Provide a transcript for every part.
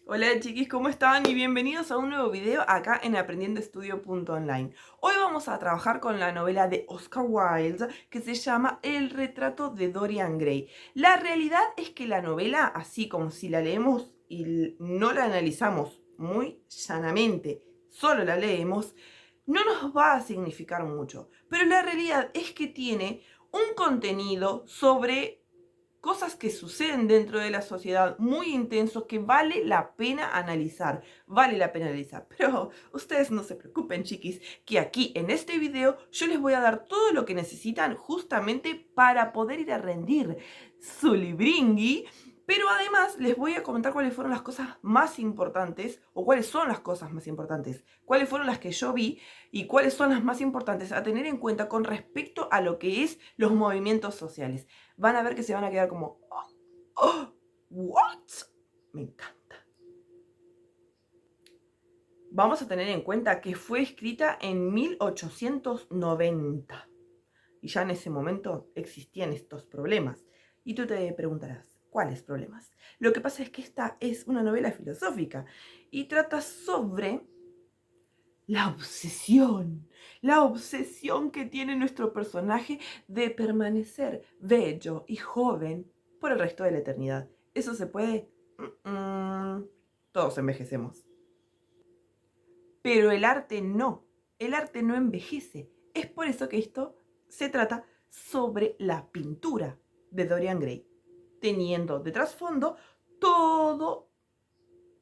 Hola chiquis, ¿cómo están? Y bienvenidos a un nuevo video acá en aprendiendoestudio.online. Hoy vamos a trabajar con la novela de Oscar Wilde que se llama El retrato de Dorian Gray. La realidad es que la novela, así como si la leemos y no la analizamos muy llanamente, solo la leemos, no nos va a significar mucho. Pero la realidad es que tiene un contenido sobre cosas que suceden dentro de la sociedad muy intensos que vale la pena analizar, vale la pena analizar. Pero ustedes no se preocupen, chiquis, que aquí en este video yo les voy a dar todo lo que necesitan justamente para poder ir a rendir su libringui. Pero además les voy a comentar cuáles fueron las cosas más importantes, o cuáles son las cosas más importantes, cuáles fueron las que yo vi y cuáles son las más importantes a tener en cuenta con respecto a lo que es los movimientos sociales. Van a ver que se van a quedar como, ¿what? Me encanta. Vamos a tener en cuenta que fue escrita en 1890 y ya en ese momento existían estos problemas. Y tú te preguntarás, ¿cuáles problemas? Lo que pasa es que esta es una novela filosófica y trata sobre la obsesión que tiene nuestro personaje de permanecer bello y joven por el resto de la eternidad. ¿Eso se puede? Todos envejecemos. Pero el arte no envejece. Es por eso que esto se trata sobre la pintura de Dorian Gray, teniendo de trasfondo todo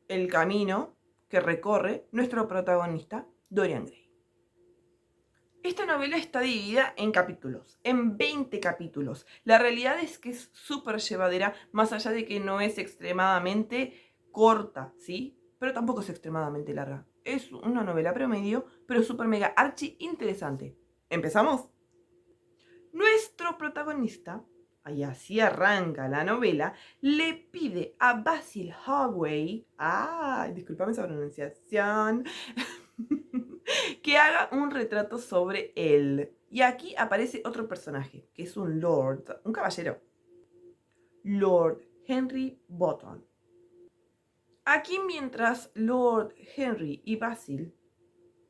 el camino que recorre nuestro protagonista, Dorian Gray. Esta novela está dividida en capítulos, en 20 capítulos. La realidad es que es súper llevadera, más allá de que no es extremadamente corta, ¿sí? Pero tampoco es extremadamente larga. Es una novela promedio, pero súper mega archi interesante. ¿Empezamos? Nuestro protagonista, y así arranca la novela, le pide a Basil Hallway, discúlpame esa pronunciación, que haga un retrato sobre él. Y aquí aparece otro personaje, que es un lord, un caballero. Lord Henry Bottom. Aquí mientras Lord Henry y Basil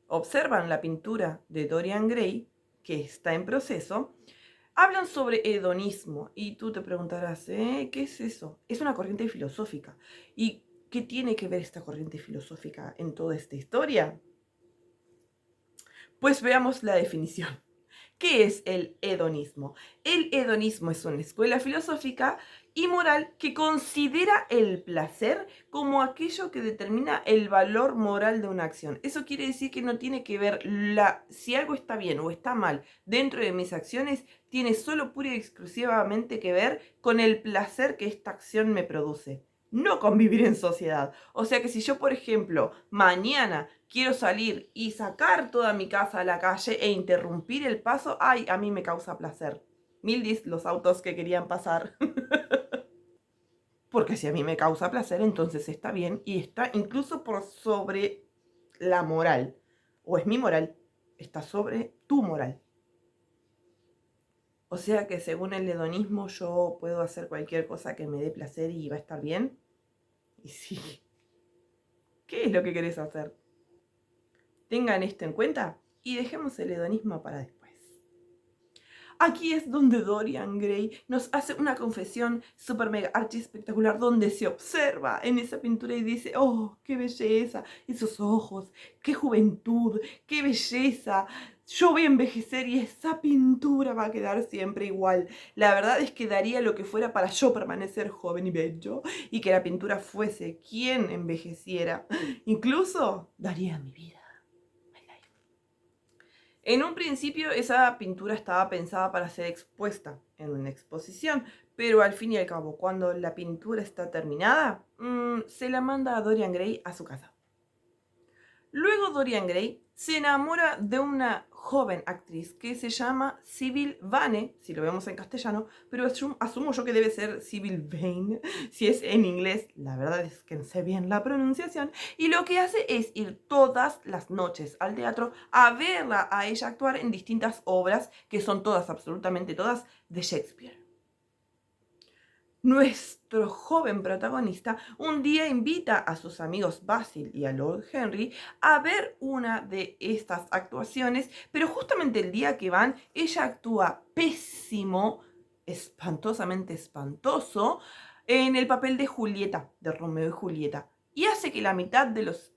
observan la pintura de Dorian Gray, que está en proceso, hablan sobre hedonismo. Y tú te preguntarás, ¿qué es eso? Es una corriente filosófica. ¿Y qué tiene que ver esta corriente filosófica en toda esta historia? Pues veamos la definición. ¿Qué es el hedonismo? El hedonismo es una escuela filosófica y moral que considera el placer como aquello que determina el valor moral de una acción. Eso quiere decir que no tiene que ver si algo está bien o está mal dentro de mis acciones, tiene solo pura y exclusivamente que ver con el placer que esta acción me produce, no convivir en sociedad. O sea que si yo, por ejemplo, mañana quiero salir y sacar toda mi casa a la calle e interrumpir el paso, a mí me causa placer. Mildis, los autos que querían pasar. Porque si a mí me causa placer, entonces está bien y está incluso por sobre la moral. O es mi moral, está sobre tu moral. O sea que según el hedonismo yo puedo hacer cualquier cosa que me dé placer y va a estar bien. Y sí, ¿qué es lo que querés hacer? Tengan esto en cuenta y dejemos el hedonismo para después. Aquí es donde Dorian Gray nos hace una confesión super mega archi espectacular donde se observa en esa pintura y dice, oh, qué belleza, esos ojos, qué juventud, qué belleza. Yo voy a envejecer y esa pintura va a quedar siempre igual. La verdad es que daría lo que fuera para yo permanecer joven y bello y que la pintura fuese quien envejeciera. Incluso daría mi vida. En un principio esa pintura estaba pensada para ser expuesta en una exposición, pero al fin y al cabo, cuando la pintura está terminada, se la manda a Dorian Gray a su casa. Luego Dorian Gray se enamora de una joven actriz que se llama Sybil Vane, si lo vemos en castellano, pero asumo yo que debe ser Sybil Vane, si es en inglés, la verdad es que no sé bien la pronunciación, y lo que hace es ir todas las noches al teatro a verla a ella actuar en distintas obras, que son todas, absolutamente todas, de Shakespeare. Nuestro joven protagonista un día invita a sus amigos Basil y a Lord Henry a ver una de estas actuaciones, pero justamente el día que van, ella actúa pésimo, espantosamente espantoso, en el papel de Julieta, de Romeo y Julieta, y hace que la mitad de los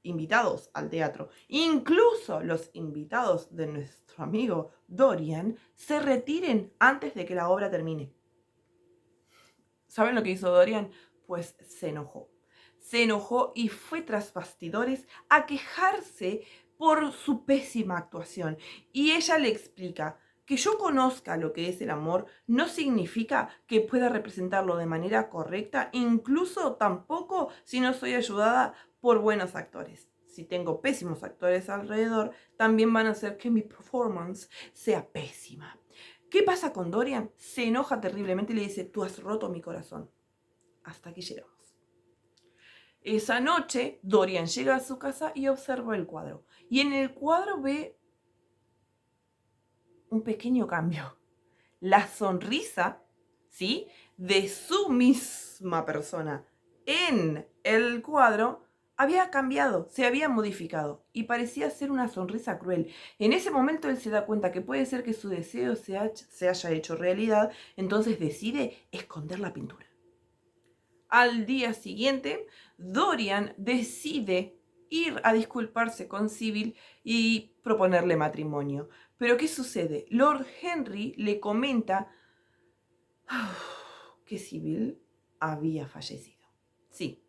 invitados al teatro, incluso los invitados de nuestro amigo Dorian, se retiren antes de que la obra termine. ¿Saben lo que hizo Dorian? Pues se enojó. Se enojó y fue tras bastidores a quejarse por su pésima actuación. Y ella le explica: que yo conozca lo que es el amor no significa que pueda representarlo de manera correcta, incluso tampoco si no soy ayudada por buenos actores. Si tengo pésimos actores alrededor, también van a hacer que mi performance sea pésima. ¿Qué pasa con Dorian? Se enoja terriblemente y le dice: tú has roto mi corazón. Hasta aquí llegamos. Esa noche, Dorian llega a su casa y observa el cuadro. Y en el cuadro ve un pequeño cambio. La sonrisa, ¿sí?, de su misma persona en el cuadro había cambiado, se había modificado y parecía ser una sonrisa cruel. En ese momento él se da cuenta que puede ser que su deseo se haya hecho realidad, entonces decide esconder la pintura. Al día siguiente, Dorian decide ir a disculparse con Sybil y proponerle matrimonio. Pero ¿qué sucede? Lord Henry le comenta que Sybil había fallecido. Sí,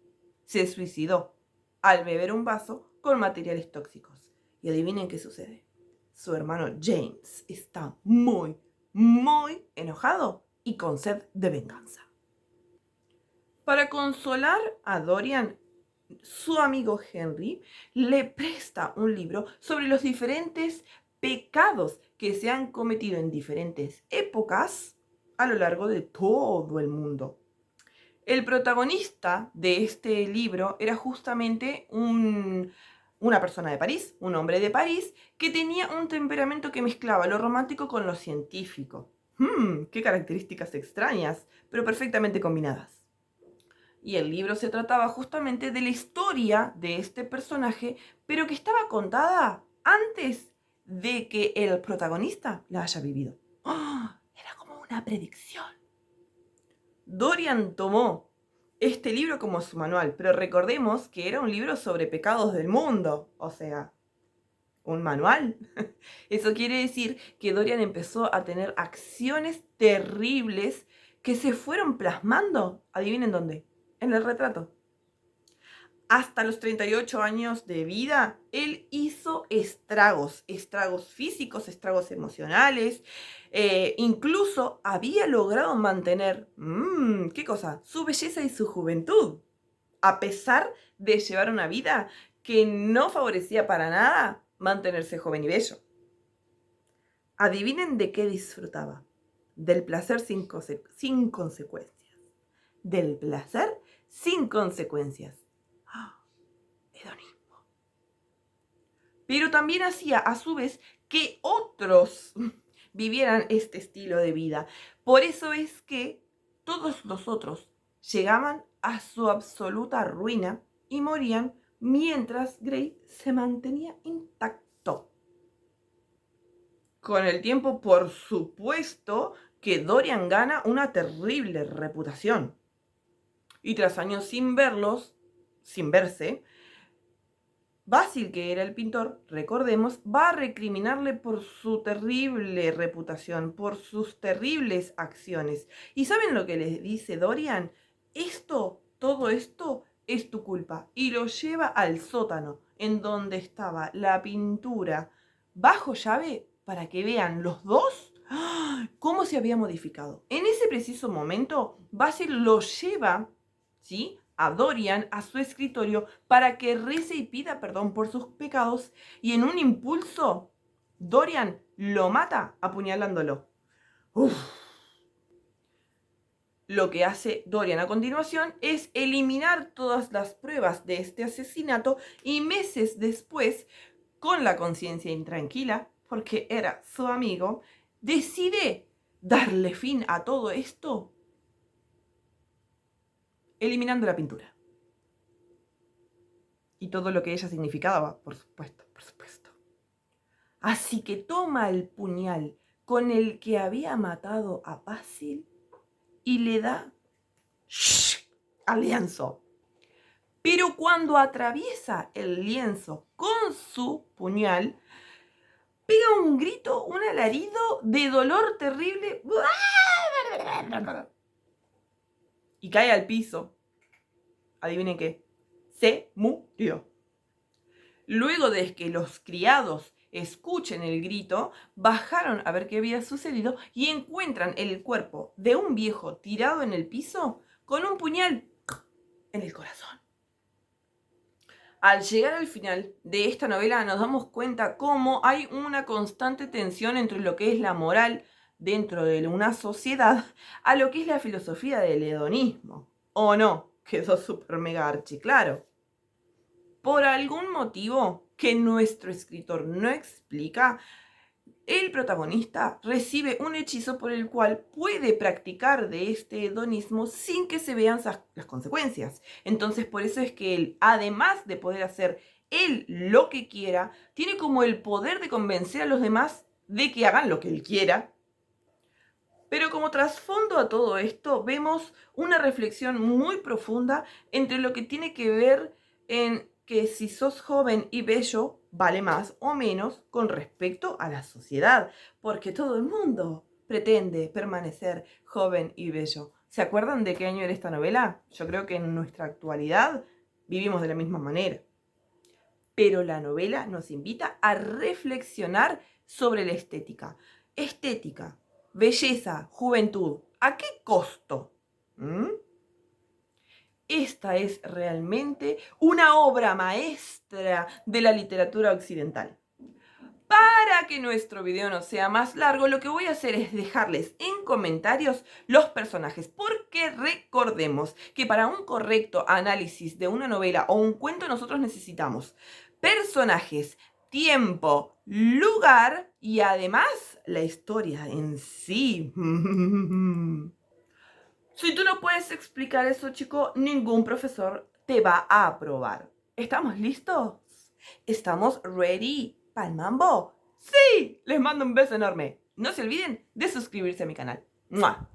se suicidó al beber un vaso con materiales tóxicos. Y adivinen qué sucede. Su hermano James está muy, muy enojado y con sed de venganza. Para consolar a Dorian, su amigo Henry le presta un libro sobre los diferentes pecados que se han cometido en diferentes épocas a lo largo de todo el mundo. El protagonista de este libro era justamente una persona de París, un hombre de París, que tenía un temperamento que mezclaba lo romántico con lo científico. ¡Qué características extrañas, pero perfectamente combinadas! Y el libro se trataba justamente de la historia de este personaje, pero que estaba contada antes de que el protagonista la haya vivido. ¡Oh! Era como una predicción. Dorian tomó este libro como su manual, pero recordemos que era un libro sobre pecados del mundo, o sea, un manual. Eso quiere decir que Dorian empezó a tener acciones terribles que se fueron plasmando, adivinen dónde, en el retrato. Hasta los 38 años de vida, él hizo estragos físicos, estragos emocionales, incluso había logrado mantener, ¿qué cosa?, su belleza y su juventud, a pesar de llevar una vida que no favorecía para nada mantenerse joven y bello. Adivinen de qué disfrutaba. Del placer sin consecuencias. Del placer sin consecuencias. Hedonismo. Pero también hacía a su vez que otros vivieran este estilo de vida. Por eso es que todos los otros llegaban a su absoluta ruina y morían mientras Grey se mantenía intacto. Con el tiempo, por supuesto, que Dorian gana una terrible reputación. Y tras años sin verse, Basil, que era el pintor, recordemos, va a recriminarle por su terrible reputación, por sus terribles acciones. ¿Y saben lo que le dice Dorian? Todo esto es tu culpa. Y lo lleva al sótano, en donde estaba la pintura bajo llave, para que vean los dos cómo se había modificado. En ese preciso momento, Basil lo lleva, ¿sí?, a Dorian a su escritorio para que rece y pida perdón por sus pecados, y en un impulso, Dorian lo mata apuñalándolo. Uf. Lo que hace Dorian a continuación es eliminar todas las pruebas de este asesinato y meses después, con la conciencia intranquila, porque era su amigo, decide darle fin a todo esto eliminando la pintura. Y todo lo que ella significaba, por supuesto, por supuesto. Así que toma el puñal con el que había matado a Basil y le da al lienzo. Pero cuando atraviesa el lienzo con su puñal, pega un grito, un alarido de dolor terrible y cae al piso. Adivinen qué, se murió. Luego de que los criados escuchen el grito, bajaron a ver qué había sucedido y encuentran el cuerpo de un viejo tirado en el piso con un puñal en el corazón. Al llegar al final de esta novela nos damos cuenta cómo hay una constante tensión entre lo que es la moral dentro de una sociedad a lo que es la filosofía del hedonismo. ¿O no? Quedó súper mega archiclaro. Por algún motivo que nuestro escritor no explica, el protagonista recibe un hechizo por el cual puede practicar de este hedonismo sin que se vean las consecuencias. Entonces, por eso es que él, además de poder hacer él lo que quiera, tiene como el poder de convencer a los demás de que hagan lo que él quiera. Pero como trasfondo a todo esto, vemos una reflexión muy profunda entre lo que tiene que ver en que si sos joven y bello, vale más o menos con respecto a la sociedad, porque todo el mundo pretende permanecer joven y bello. ¿Se acuerdan de qué año era esta novela? Yo creo que en nuestra actualidad vivimos de la misma manera. Pero la novela nos invita a reflexionar sobre la estética. Estética, belleza, juventud, ¿a qué costo? Esta es realmente una obra maestra de la literatura occidental. Para que nuestro video no sea más largo, lo que voy a hacer es dejarles en comentarios los personajes, porque recordemos que para un correcto análisis de una novela o un cuento nosotros necesitamos personajes, tiempo, lugar y además la historia en sí. Si tú no puedes explicar eso, chico, ningún profesor te va a aprobar. ¿Estamos listos? ¿Estamos ready para el mambo? ¡Sí! Les mando un beso enorme. No se olviden de suscribirse a mi canal. ¡Mua!